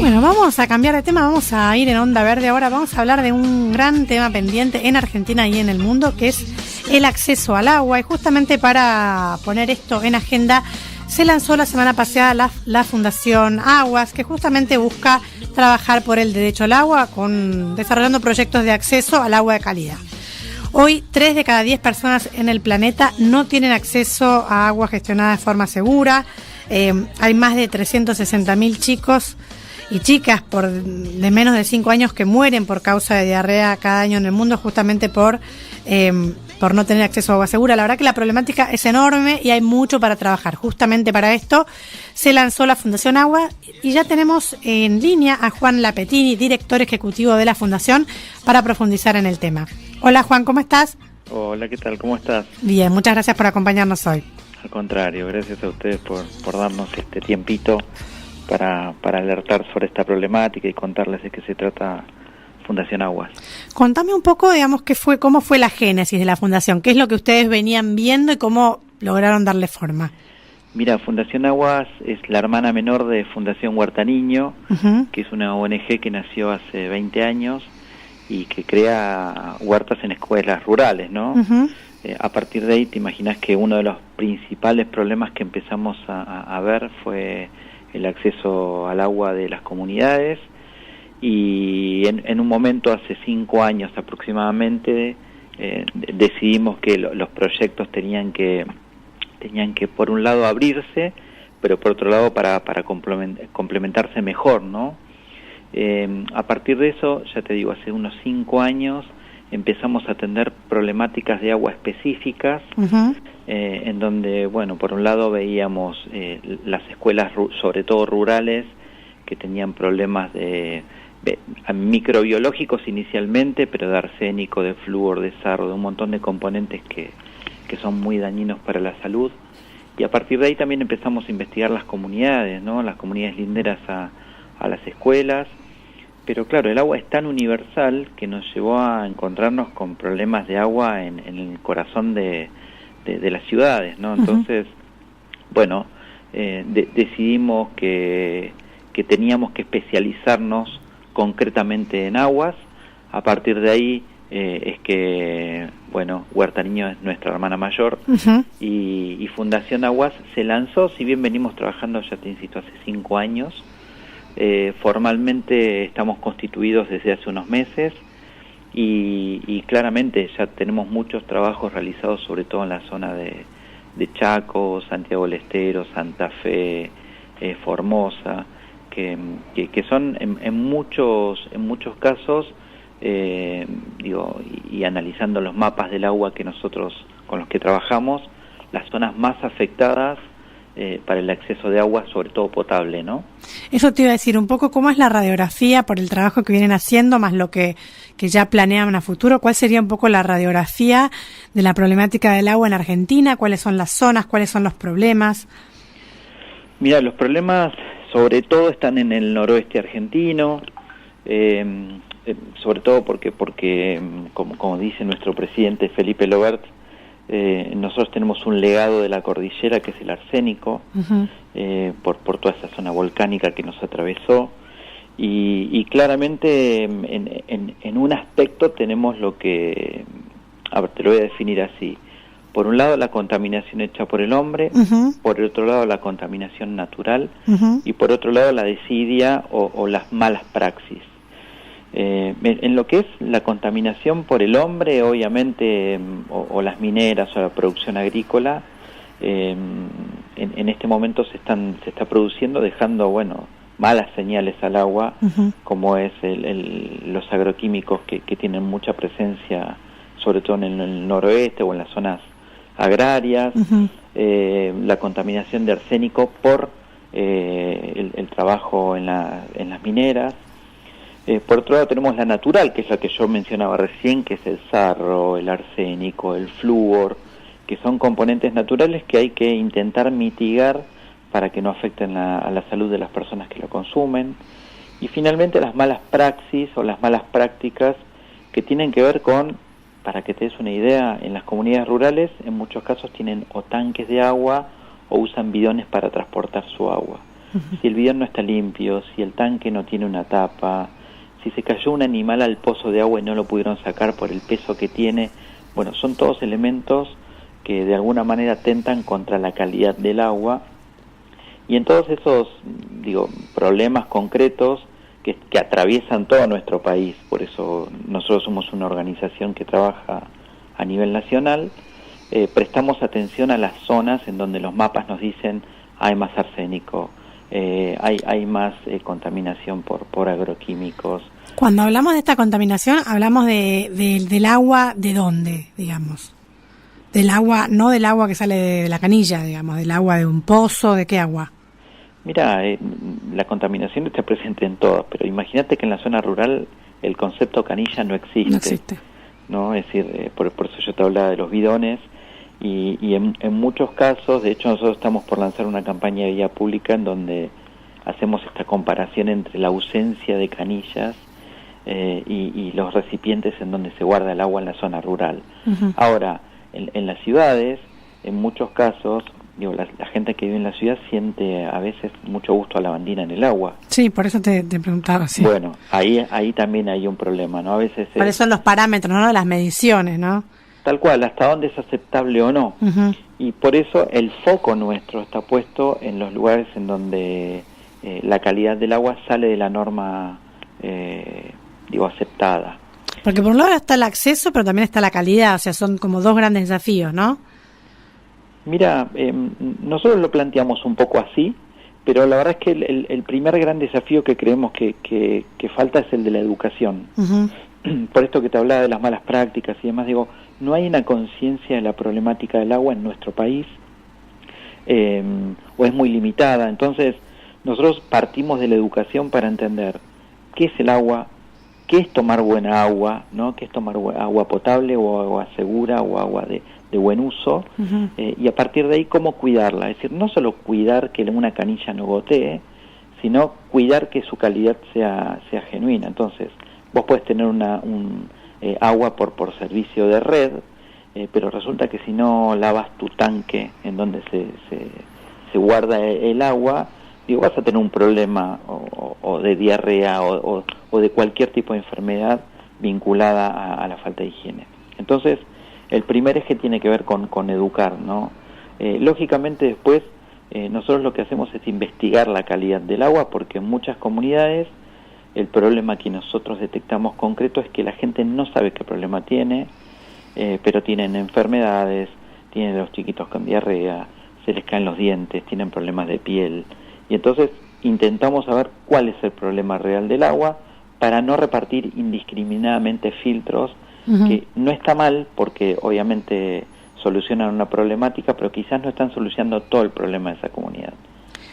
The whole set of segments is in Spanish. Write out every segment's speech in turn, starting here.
Bueno, vamos a cambiar de tema, vamos a ir en Onda Verde ahora, vamos a hablar de un gran tema pendiente en Argentina y en el mundo, que es el acceso al agua. Y justamente para poner esto en agenda, se lanzó la semana pasada la Fundación Aguas, que justamente busca trabajar por el derecho al agua, desarrollando proyectos de acceso al agua de calidad. Hoy, 3 de cada 10 personas en el planeta no tienen acceso a agua gestionada de forma segura. Hay más de 360.000 chicos y chicas de menos de 5 años que mueren por causa de diarrea cada año en el mundo, justamente por no tener acceso a agua segura. La verdad que la problemática es enorme y hay mucho para trabajar. Justamente para esto se lanzó la Fundación Agua y ya tenemos en línea a Juan Lapetini, director ejecutivo de la Fundación, para profundizar en el tema. Hola Juan, ¿cómo estás? Hola, ¿qué tal? ¿Cómo estás? Bien, muchas gracias por acompañarnos hoy. Al contrario, gracias a ustedes por darnos este tiempito para alertar sobre esta problemática y contarles de qué se trata Fundación Aguas. Contame un poco, digamos, cómo fue la génesis de la Fundación, qué es lo que ustedes venían viendo y cómo lograron darle forma. Mira, Fundación Aguas es la hermana menor de Fundación Huerta Niño, que es una ONG que nació hace 20 años y que crea huertas en escuelas rurales, ¿no? A partir de ahí te imaginas que uno de los principales problemas que empezamos a ver fue el acceso al agua de las comunidades, y en un momento hace 5 años aproximadamente decidimos que los proyectos tenían que por un lado abrirse, pero por otro lado para complementarse mejor, ¿no? A partir de eso, ya te digo, hace unos 5 años empezamos a atender problemáticas de agua específicas, en donde, bueno, por un lado veíamos las escuelas, sobre todo rurales, que tenían problemas de microbiológicos inicialmente, pero de arsénico, de flúor, de sarro, de un montón de componentes que son muy dañinos para la salud. Y a partir de ahí también empezamos a investigar las comunidades, ¿no? Las comunidades linderas a las escuelas. Pero claro, el agua es tan universal que nos llevó a encontrarnos con problemas de agua en el corazón de las ciudades, ¿no? Entonces, bueno, decidimos que teníamos que especializarnos concretamente en aguas. A partir de ahí es que, bueno, Huerta Niño es nuestra hermana mayor, y Fundación Aguas se lanzó, si bien venimos trabajando, ya te insisto, hace 5 años. Formalmente estamos constituidos desde hace unos meses y claramente ya tenemos muchos trabajos realizados, sobre todo en la zona de Chaco, Santiago del Estero, Santa Fe, Formosa, que son en muchos casos, y analizando los mapas del agua que nosotros con los que trabajamos, las zonas más afectadas para el acceso de agua, sobre todo potable, ¿no? Eso te iba a decir, un poco cómo es la radiografía por el trabajo que vienen haciendo, más lo que ya planean a futuro. ¿Cuál sería un poco la radiografía de la problemática del agua en Argentina? ¿Cuáles son las zonas? ¿Cuáles son los problemas? Mira, los problemas sobre todo están en el noroeste argentino, sobre todo porque como dice nuestro presidente Felipe Lobert, nosotros tenemos un legado de la cordillera que es el arsénico, por toda esa zona volcánica que nos atravesó, y claramente en un aspecto tenemos lo que, a ver, te lo voy a definir así: por un lado la contaminación hecha por el hombre, por el otro lado la contaminación natural, y por otro lado la desidia o las malas praxis. En lo que es la contaminación por el hombre, obviamente, o las mineras o la producción agrícola, en este momento se está produciendo, dejando, bueno, malas señales al agua, como es los agroquímicos que tienen mucha presencia, sobre todo en el noroeste o en las zonas agrarias, la contaminación de arsénico por el trabajo en las mineras. Por otro lado tenemos la natural, que es la que yo mencionaba recién, que es el sarro, el arsénico, el flúor, que son componentes naturales que hay que intentar mitigar para que no afecten a la salud de las personas que lo consumen. Y finalmente las malas praxis o las malas prácticas que tienen que ver con, para que te des una idea, en las comunidades rurales en muchos casos tienen o tanques de agua o usan bidones para transportar su agua. si el bidón no está limpio, si el tanque no tiene una tapa, si se cayó un animal al pozo de agua y no lo pudieron sacar por el peso que tiene. Bueno, son todos elementos que de alguna manera atentan contra la calidad del agua, y en todos esos, problemas concretos que atraviesan todo nuestro país. Por eso nosotros somos una organización que trabaja a nivel nacional. Prestamos atención a las zonas en donde los mapas nos dicen hay más arsénico, hay más contaminación por agroquímicos. Cuando hablamos de esta contaminación, hablamos del agua, ¿de dónde, digamos? Del agua, no del agua que sale de la canilla, digamos, del agua de un pozo, ¿de qué agua? Mira, la contaminación está presente en todas, pero imagínate que en la zona rural el concepto canilla no existe. No existe. ¿No? Es decir, por eso yo te hablaba de los bidones, y en muchos casos, de hecho nosotros estamos por lanzar una campaña de vía pública en donde hacemos esta comparación entre la ausencia de canillas y los recipientes en donde se guarda el agua en la zona rural. Uh-huh. Ahora, en las ciudades, en muchos casos, la gente que vive en la ciudad siente a veces mucho gusto a lavandina en el agua. Sí, por eso te preguntaba. Sí. Bueno, ahí también hay un problema, ¿no? A veces por eso son los parámetros, ¿no? Las mediciones, ¿no? Tal cual, hasta dónde es aceptable o no. Uh-huh. Y por eso el foco nuestro está puesto en los lugares en donde la calidad del agua sale de la norma, aceptada. Porque por un lado está el acceso, pero también está la calidad, o sea, son como dos grandes desafíos, ¿no? Mira, nosotros lo planteamos un poco así, pero la verdad es que el primer gran desafío que creemos que falta es el de la educación. Uh-huh. Por esto que te hablaba de las malas prácticas y demás, no hay una conciencia de la problemática del agua en nuestro país, o es muy limitada. Entonces, nosotros partimos de la educación para entender qué es el agua, qué es tomar buena agua, ¿no? Qué es tomar agua potable o agua segura o agua de buen uso, uh-huh. Y a partir de ahí cómo cuidarla. Es decir, no solo cuidar que una canilla no gotee, sino cuidar que su calidad sea genuina. Entonces, vos podés tener agua por servicio de red, pero resulta que si no lavas tu tanque en donde se guarda el agua, vas a tener un problema o de diarrea o de cualquier tipo de enfermedad vinculada a la falta de higiene. Entonces, el primer eje tiene que ver con educar, ¿no? Lógicamente después nosotros lo que hacemos es investigar la calidad del agua, porque en muchas comunidades el problema que nosotros detectamos concreto es que la gente no sabe qué problema tiene, pero tienen enfermedades, tienen los chiquitos con diarrea, se les caen los dientes, tienen problemas de piel, y entonces intentamos saber cuál es el problema real del agua para no repartir indiscriminadamente filtros. Uh-huh. Que no está mal, porque obviamente solucionan una problemática, pero quizás no están solucionando todo el problema de esa comunidad.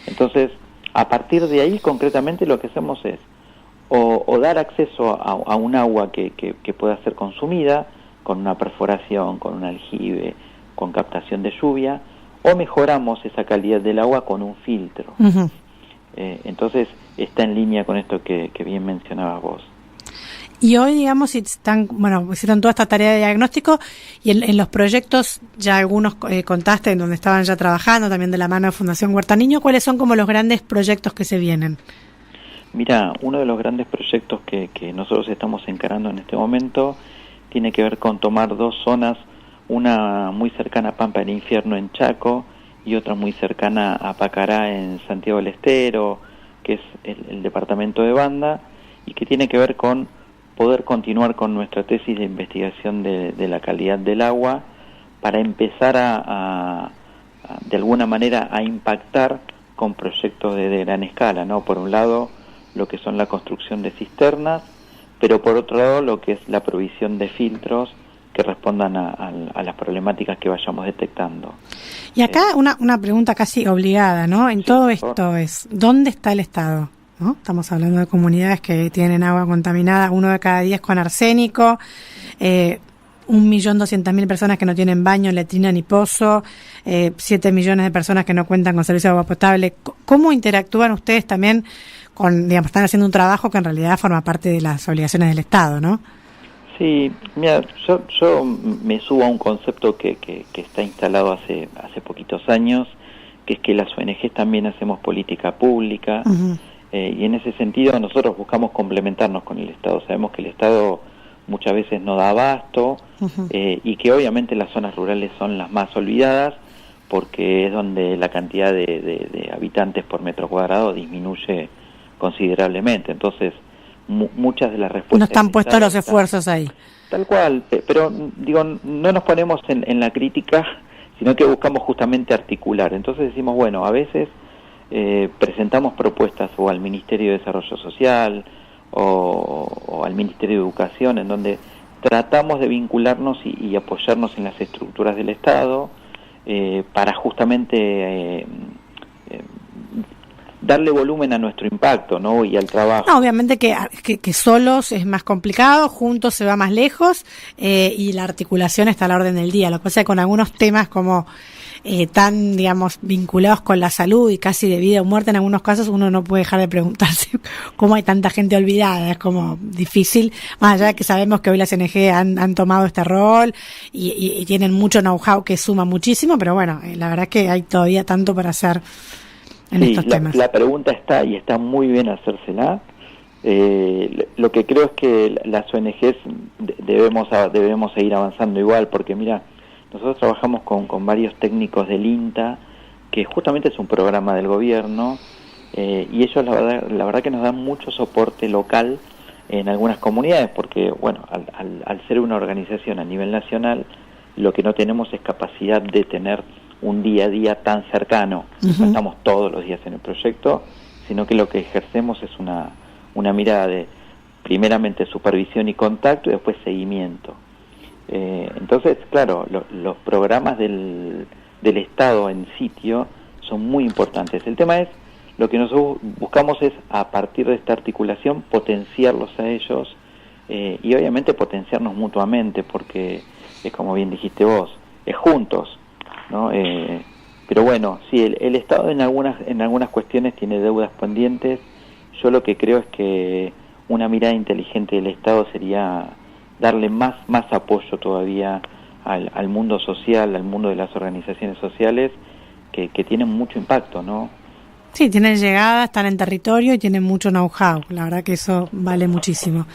Entonces, a partir de ahí, concretamente, lo que hacemos es o dar acceso a un agua que pueda ser consumida, con una perforación, con un aljibe, con captación de lluvia, o mejoramos esa calidad del agua con un filtro. Uh-huh. Entonces, está en línea con esto que bien mencionabas vos. Y hoy, digamos, hicieron toda esta tarea de diagnóstico, y en los proyectos, ya algunos contaste en donde estaban ya trabajando, también de la mano de Fundación Huerta Niño. ¿Cuáles son como los grandes proyectos que se vienen? Mira, uno de los grandes proyectos que nosotros estamos encarando en este momento tiene que ver con tomar dos zonas, una muy cercana a Pampa del Infierno en Chaco y otra muy cercana a Pacará en Santiago del Estero, que es el departamento de Banda, y que tiene que ver con poder continuar con nuestra tesis de investigación de la calidad del agua para empezar de alguna manera a impactar con proyectos de gran escala, ¿no? Por un lado, lo que son la construcción de cisternas, pero por otro lado, lo que es la provisión de filtros que respondan a las problemáticas que vayamos detectando. Y acá una pregunta casi obligada, ¿no? En todo esto es, ¿dónde está el Estado? ¿No? Estamos hablando de comunidades que tienen agua contaminada, 1 de cada 10 con arsénico, 1.200.000 personas que no tienen baño, letrina ni pozo, 7 millones de personas que no cuentan con servicio de agua potable. ¿Cómo interactúan ustedes también están haciendo un trabajo que en realidad forma parte de las obligaciones del Estado, ¿no? Sí, mira, yo me subo a un concepto que está instalado hace poquitos años, que es que las ONGs también hacemos política pública, y en ese sentido nosotros buscamos complementarnos con el Estado. Sabemos que el Estado muchas veces no da abasto, y que obviamente las zonas rurales son las más olvidadas, porque es donde la cantidad de habitantes por metro cuadrado disminuye considerablemente. Entonces, muchas de las respuestas... No están puestos los esfuerzos ahí. Tal cual, pero digo, no nos ponemos en la crítica, sino que buscamos justamente articular. Entonces decimos, bueno, a veces presentamos propuestas o al Ministerio de Desarrollo Social o al Ministerio de Educación, en donde tratamos de vincularnos y apoyarnos en las estructuras del Estado, para justamente darle volumen a nuestro impacto, ¿no? Y al trabajo. No, obviamente que solos es más complicado, juntos se va más lejos, y la articulación está a la orden del día. Lo que pasa es que con algunos temas como tan, digamos, vinculados con la salud y casi de vida o muerte en algunos casos, uno no puede dejar de preguntarse cómo hay tanta gente olvidada. Es como difícil, más allá de que sabemos que hoy las ONG han tomado este rol y tienen mucho know-how que suma muchísimo, pero bueno, la verdad es que hay todavía tanto para hacer en estos temas. La pregunta está, y está muy bien hacérsela. Lo que creo es que las ONGs debemos seguir avanzando igual, porque mira, nosotros trabajamos con varios técnicos del INTA, que justamente es un programa del gobierno, y ellos la verdad que nos dan mucho soporte local en algunas comunidades, porque bueno, al ser una organización a nivel nacional, lo que no tenemos es capacidad de tener un día a día tan cercano. No estamos todos los días en el proyecto, sino que lo que ejercemos es una mirada de primeramente supervisión y contacto y después seguimiento. Entonces, claro, los programas del Estado en sitio son muy importantes. El tema es, lo que nosotros buscamos es, a partir de esta articulación, potenciarlos a ellos, y obviamente potenciarnos mutuamente, porque es como bien dijiste vos, es juntos, ¿no? Pero bueno, sí, el Estado en algunas cuestiones tiene deudas pendientes. Yo lo que creo es que una mirada inteligente del Estado sería darle más apoyo todavía al mundo social, al mundo de las organizaciones sociales, que tienen mucho impacto, ¿no? Sí, tienen llegada, están en territorio y tienen mucho know-how. La verdad que eso vale muchísimo.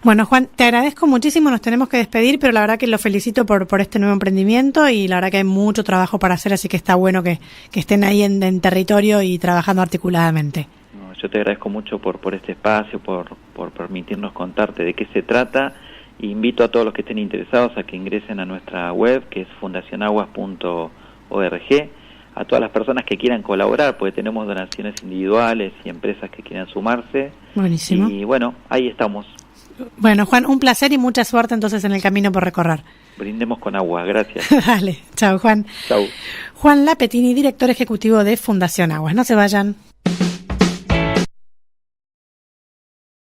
Bueno, Juan, te agradezco muchísimo, nos tenemos que despedir, pero la verdad que lo felicito por este nuevo emprendimiento, y la verdad que hay mucho trabajo para hacer, así que está bueno que estén ahí en territorio y trabajando articuladamente. No, yo te agradezco mucho por este espacio, por permitirnos contarte de qué se trata. Invito a todos los que estén interesados a que ingresen a nuestra web, que es fundacionaguas.org, a todas las personas que quieran colaborar, porque tenemos donaciones individuales y empresas que quieran sumarse. Buenísimo. Y bueno, ahí estamos. Bueno, Juan, un placer y mucha suerte entonces en el camino por recorrer. Brindemos con agua, gracias. Dale, chao, Juan. Chao. Juan Lapetini, director ejecutivo de Fundación Aguas. No se vayan.